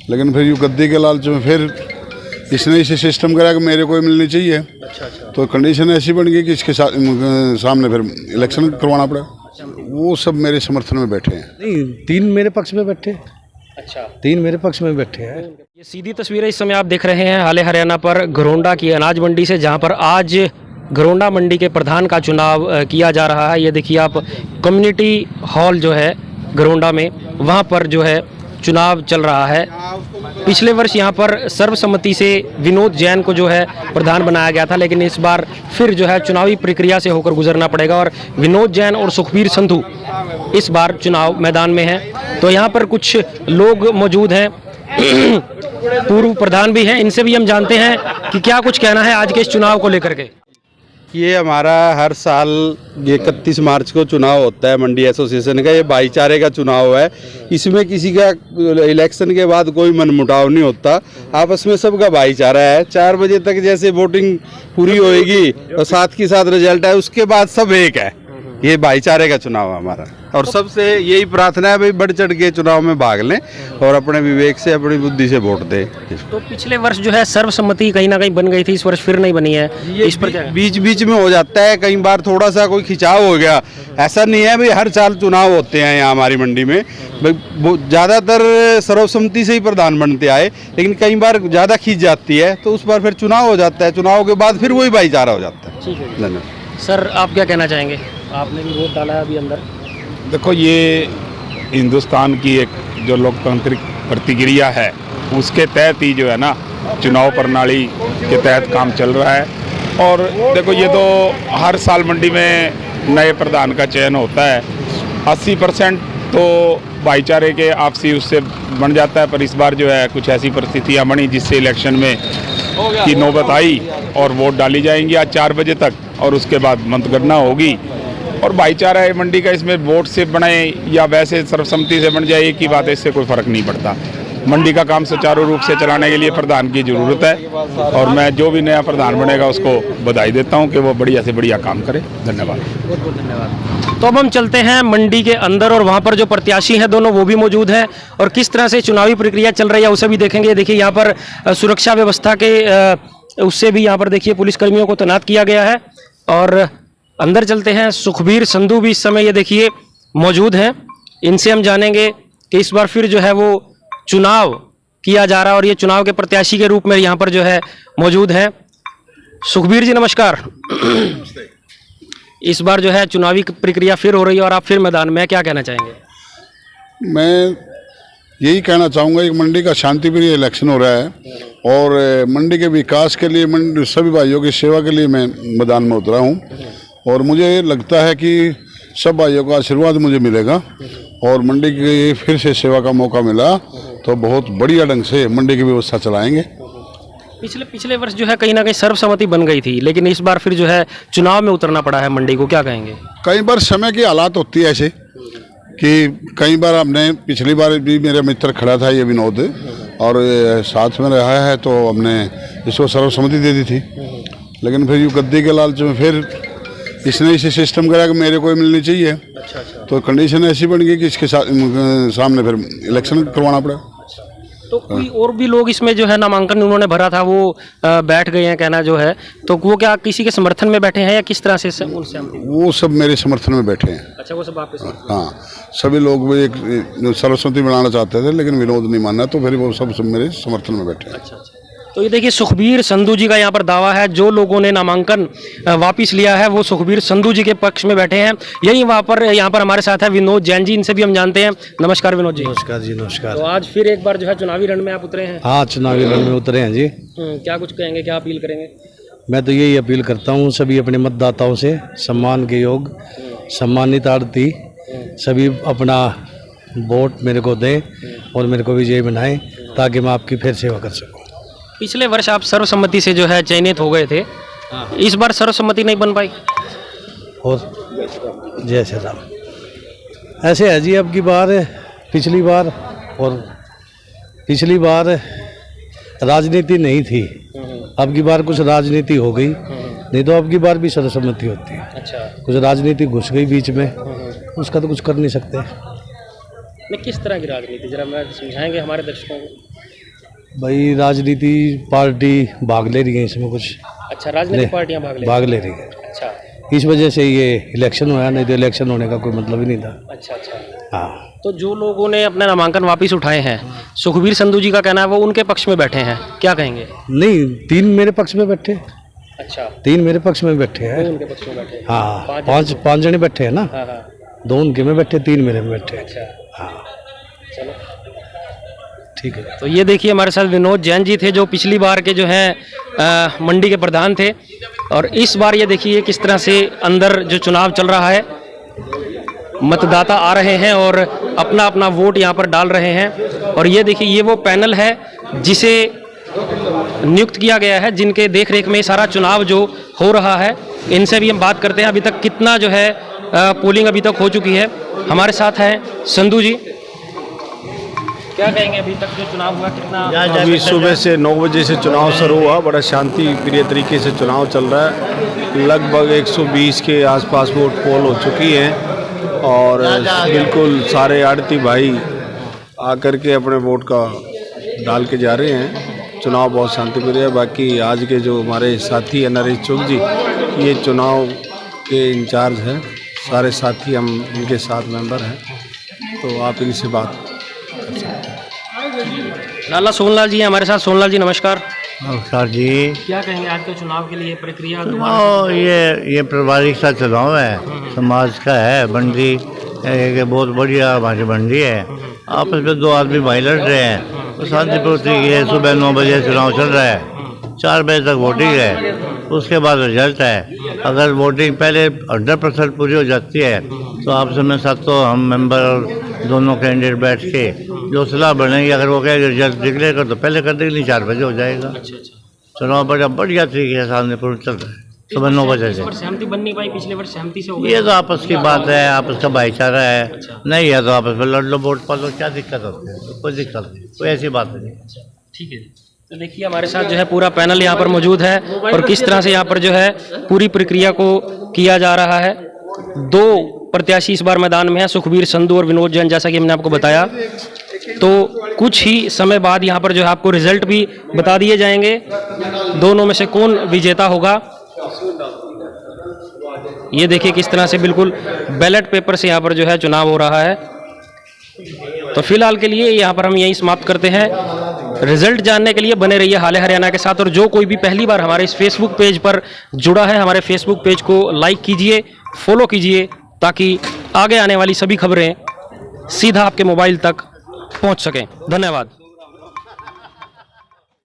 लेकिन फिर यूँ गद्दी के लालच में फिर इसने इसे सिस्टम करा कि मेरे को ही मिलनी चाहिए। अच्छा। तो कंडीशन ऐसी बन गई कि इसके सामने फिर इलेक्शन करवाना पड़ा। वो सब मेरे समर्थन में बैठे हैं। नहीं, 3 मेरे पक्ष में बैठे। अच्छा, 3 मेरे पक्ष में बैठे हैं। ये सीधी तस्वीरें इस समय आप देख रहे हैं हाले हरियाणा पर घरोंडा की अनाज मंडी से, जहां पर आज घरोंडा मंडी के प्रधान का चुनाव किया जा रहा है। ये देखिए आप, कम्युनिटी हॉल जो है घरोंडा में, वहां पर जो है चुनाव चल रहा है। पिछले वर्ष यहां पर सर्वसम्मति से विनोद जैन को जो है प्रधान बनाया गया था, लेकिन इस बार फिर जो है चुनावी प्रक्रिया से होकर गुजरना पड़ेगा और विनोद जैन और सुखबीर संधू इस बार चुनाव मैदान में हैं। तो यहाँ पर कुछ लोग मौजूद हैं, पूर्व प्रधान भी हैं, इनसे भी हम जानते हैं कि क्या कुछ कहना है आज के इस चुनाव को लेकर के। ये हमारा हर साल 31 मार्च को चुनाव होता है मंडी एसोसिएशन का। ये भाईचारे का चुनाव है। इसमें किसी का इलेक्शन के बाद कोई मनमुटाव नहीं होता, आपस में सबका भाईचारा है। 4 बजे तक जैसे वोटिंग पूरी होएगी और साथ के साथ रिजल्ट है, उसके बाद सब एक है। ये भाईचारे का चुनाव है हमारा, और सबसे यही प्रार्थना है भाई बढ़ चढ़ के चुनाव में भाग लें और अपने विवेक से, अपनी बुद्धि से वोट दें। तो पिछले वर्ष जो है सर्वसम्मति कहीं ना कहीं बन गई थी, इस वर्ष फिर नहीं बनी है। इस पर क्या बीच बीच में हो जाता है, कई बार थोड़ा सा कोई खिंचाव हो गया। ऐसा नहीं है भाई हर साल चुनाव होते हैं यहाँ हमारी मंडी में। ज़्यादातर सर्वसम्मति से ही प्रधान बनते आए, लेकिन कई बार ज़्यादा खींच जाती है तो उस पर फिर चुनाव हो जाता है। चुनाव के बाद फिर वही भाईचारा हो जाता है। ठीक है धन्यवाद। सर, आप क्या कहना चाहेंगे? आपने भी वोट डाला है अभी अंदर। देखो, ये हिंदुस्तान की एक जो लोकतांत्रिक प्रतिक्रिया है, उसके तहत ही जो है ना चुनाव प्रणाली के तहत काम चल रहा है। और देखो, ये तो हर साल मंडी में नए प्रधान का चयन होता है। 80% तो भाईचारे के आपसी उससे बन जाता है, पर इस बार जो है कुछ ऐसी परिस्थितियाँ बनी जिससे इलेक्शन में की नौबत आई और वोट डाली जाएंगी आज 4 बजे तक, और उसके बाद मतगणना होगी। और भाईचारा है मंडी का, इसमें वोट से बने या वैसे सर्वसम्मति से बन जाए, एक ही बात है, इससे कोई फ़र्क नहीं पड़ता। मंडी का काम सुचारू रूप से चलाने के लिए प्रधान की ज़रूरत है, और मैं जो भी नया प्रधान बनेगा उसको बधाई देता हूं कि वो बढ़िया से बढ़िया काम करे। धन्यवाद। बहुत बहुत धन्यवाद। तो अब हम चलते हैं मंडी के अंदर, और वहाँ पर जो प्रत्याशी हैं दोनों वो भी मौजूद हैं, और किस तरह से चुनावी प्रक्रिया चल रही है उसे भी देखेंगे। देखिए यहाँ पर सुरक्षा व्यवस्था के उससे भी यहाँ पर देखिए पुलिसकर्मियों को तैनात किया गया है। और अंदर चलते हैं, सुखबीर संधू भी इस समय ये देखिए मौजूद हैं, इनसे हम जानेंगे कि इस बार फिर जो है वो चुनाव किया जा रहा है और ये चुनाव के प्रत्याशी के रूप में यहाँ पर जो है मौजूद हैं। सुखबीर जी नमस्कार। इस बार जो है चुनावी प्रक्रिया फिर हो रही है और आप फिर मैदान में, क्या कहना चाहेंगे? मैं यही कहना चाहूँगा, एक मंडी का शांतिप्रिय इलेक्शन हो रहा है और मंडी के विकास के लिए, मंडी सभी भाइयों की सेवा के लिए मैं मैदान में उतरा हूँ। और मुझे लगता है कि सब भाइयों का आशीर्वाद मुझे मिलेगा और मंडी की फिर से सेवा का मौका मिला तो बहुत बढ़िया ढंग से मंडी की व्यवस्था चलाएंगे। पिछले वर्ष जो है कहीं ना कहीं सर्वसम्मति बन गई थी, लेकिन इस बार फिर जो है चुनाव में उतरना पड़ा है मंडी को, क्या कहेंगे? कई बार समय की हालात होती है ऐसे कि कई बार हमने, पिछली बार भी मेरा मित्र खड़ा था ये विनोद, और साथ में रहा है तो हमने इसको सर्वसम्मति दे दी थी। लेकिन फिर यूँ गद्दी के लालच में फिर इसने इसे सिस्टम करा कि मेरे को ही मिलनी चाहिए। तो कंडीशन ऐसी बन गई कि इसके सामने फिर इलेक्शन करवाना पड़ा। तो कोई और भी लोग इसमें जो है नामांकन उन्होंने भरा था वो बैठ गए हैं, कहना जो है, तो वो क्या किसी के समर्थन में बैठे हैं या किस तरह से उनसे? वो सब मेरे समर्थन में बैठे हैं। अच्छा, वो सब आपके? हाँ, सभी लोग भी एक सर्वसम्मति बनाना चाहते थे लेकिन विनोद नहीं माना, तो फिर वो सब मेरे समर्थन में बैठे हैं। अच्छा। तो ये देखिए सुखबीर संधू जी का यहाँ पर दावा है, जो लोगों ने नामांकन वापस लिया है वो सुखबीर संधू जी के पक्ष में बैठे हैं। यही वहाँ पर यहाँ पर हमारे साथ है विनोद जैन जी, इनसे भी हम जानते हैं। नमस्कार विनोद जी। नमस्कार जी, नमस्कार। तो आज फिर एक बार जो है चुनावी रण में आप उतरे हैं? हाँ, चुनावी रण में उतरे हैं जी। क्या कुछ कहेंगे, क्या अपील करेंगे? मैं तो यही अपील करता हूँ सभी अपने मतदाताओं से, सम्मान के योग, सम्मानित आरती, सभी अपना वोट मेरे को दें और मेरे को विजयी बनाएं ताकि मैं आपकी फिर सेवा कर सकूँ। पिछले वर्ष आप सर्वसम्मति से जो है चयनित हो गए थे, इस बार सर्वसम्मति नहीं बन पाई? और जैसे राम ऐसे है जी, अब की बार, पिछली बार राजनीति नहीं थी, अब की बार कुछ राजनीति हो गई, नहीं तो अब की बार भी सर्वसम्मति होती है। अच्छा। कुछ राजनीति घुस गई बीच में, उसका तो कुछ कर नहीं सकते। नहीं, किस तरह की राजनीति, जरा मैं समझाएंगे हमारे दर्शकों को? भाई राजनीति पार्टी भाग ले रही है इसमें कुछ अच्छा, राजनीतिक पार्टियां भाग ले रही है, अच्छा इस वजह से ये इलेक्शन हुआ, नहीं तो इलेक्शन होने का कोई मतलब ही नहीं था। अच्छा अच्छा। हाँ, तो जो लोगों ने अपने नामांकन वापस उठाए हैं, सुखबीर संधू जी का कहना है वो उनके पक्ष में बैठे हैं, क्या कहेंगे? नहीं, 3 मेरे पक्ष में बैठे, अच्छा, 3 मेरे पक्ष में बैठे हैं। उनके पक्ष में बैठे हैं। हाँ, पाँच जने बैठे हैं ना, हाँ हाँ, 2 उनके में बैठे, 3 मेरे में बैठे। अच्छा हाँ, चलो ठीक है। तो ये देखिए हमारे साथ विनोद जैन जी थे जो पिछली बार के जो हैं मंडी के प्रधान थे, और इस बार ये देखिए किस तरह से अंदर जो चुनाव चल रहा है, मतदाता आ रहे हैं और अपना अपना वोट यहाँ पर डाल रहे हैं। और ये देखिए ये वो पैनल है जिसे नियुक्त किया गया है, जिनके देखरेख में सारा चुनाव जो हो रहा है। इनसे भी हम बात करते हैं अभी तक कितना जो है पोलिंग अभी तक हो चुकी है। हमारे साथ हैं संधू जी, क्या कहेंगे अभी तक जो चुनाव हुआ कितना? अभी सुबह से 9 बजे से चुनाव शुरू हुआ, बड़ा शांति प्रिय तरीके से चुनाव चल रहा है। लगभग 120 के आसपास वोट पोल हो चुकी है और बिल्कुल सारे आड़ती भाई आकर के अपने वोट का डाल के जा रहे हैं। चुनाव बहुत शांतिप्रिय है। बाकी आज के जो हमारे साथी हैं नरेश चुग जी, ये चुनाव के इंचार्ज हैं, सारे साथी हम इनके साथ मेंबर हैं, तो आप इनसे बात लाला सोनलाल जी हमारे साथ। सोनलाल जी नमस्कार। नमस्कार जी। क्या कहेंगे आज के चुनाव के लिए प्रक्रिया? चुनाव ये पारिवारिक सा चुनाव है, समाज का है। मंडी एक बहुत बढ़िया हमारी मंडी है। आपस में 2 आदमी भाई लड़ रहे हैं, तो शांतिपूर्ण तरीके से सुबह 9 बजे चुनाव चल रहा है, 4 बजे तक वोटिंग है, उसके बाद रिजल्ट है। अगर वोटिंग पहले 100% पूरी हो जाती है तो आप समय साथ तो हम मेंबर और दोनों कैंडिडेट बैठ के जो सलाह बनेगी, अगर वो कहेगा रिजल्ट निकलेगा तो पहले कर देंगे, नहीं 4 बजे हो जाएगा। चुनाव बड़ा बढ़िया तरीके से शांतिपूर्ण चल रहा है सुबह 9 बजे से। सहमति बन नहीं पाई, पिछले वर्ष सहमति से हो गई। ये तो आपस की बात है, आपस का भाईचारा है। नहीं है तो आपस में लड़ लो, वोट पा लो, क्या दिक्कत होती है? कोई दिक्कत नहीं, कोई ऐसी बात नहीं। ठीक है, तो देखिए हमारे साथ जो है पूरा पैनल यहाँ पर मौजूद है और किस तरह से यहाँ पर जो है पूरी प्रक्रिया को किया जा रहा है। 2 प्रत्याशी इस बार मैदान में है, सुखबीर संधू और विनोद जैन, जैसा कि हमने आपको बताया। तो कुछ ही समय बाद यहाँ पर जो है आपको रिजल्ट भी बता दिए जाएंगे, दोनों में से कौन विजेता होगा। ये देखिए किस तरह से बिल्कुल बैलेट पेपर से यहाँ पर जो है चुनाव हो रहा है। तो फिलहाल के लिए यहाँ पर हम यहीं समाप्त करते हैं। रिजल्ट जानने के लिए बने रहिए हाले हरियाणा के साथ, और जो कोई भी पहली बार हमारे इस फेसबुक पेज पर जुड़ा है, हमारे फेसबुक पेज को लाइक कीजिए, फॉलो कीजिए, ताकि आगे आने वाली सभी खबरें सीधा आपके मोबाइल तक पहुंच सकें। धन्यवाद।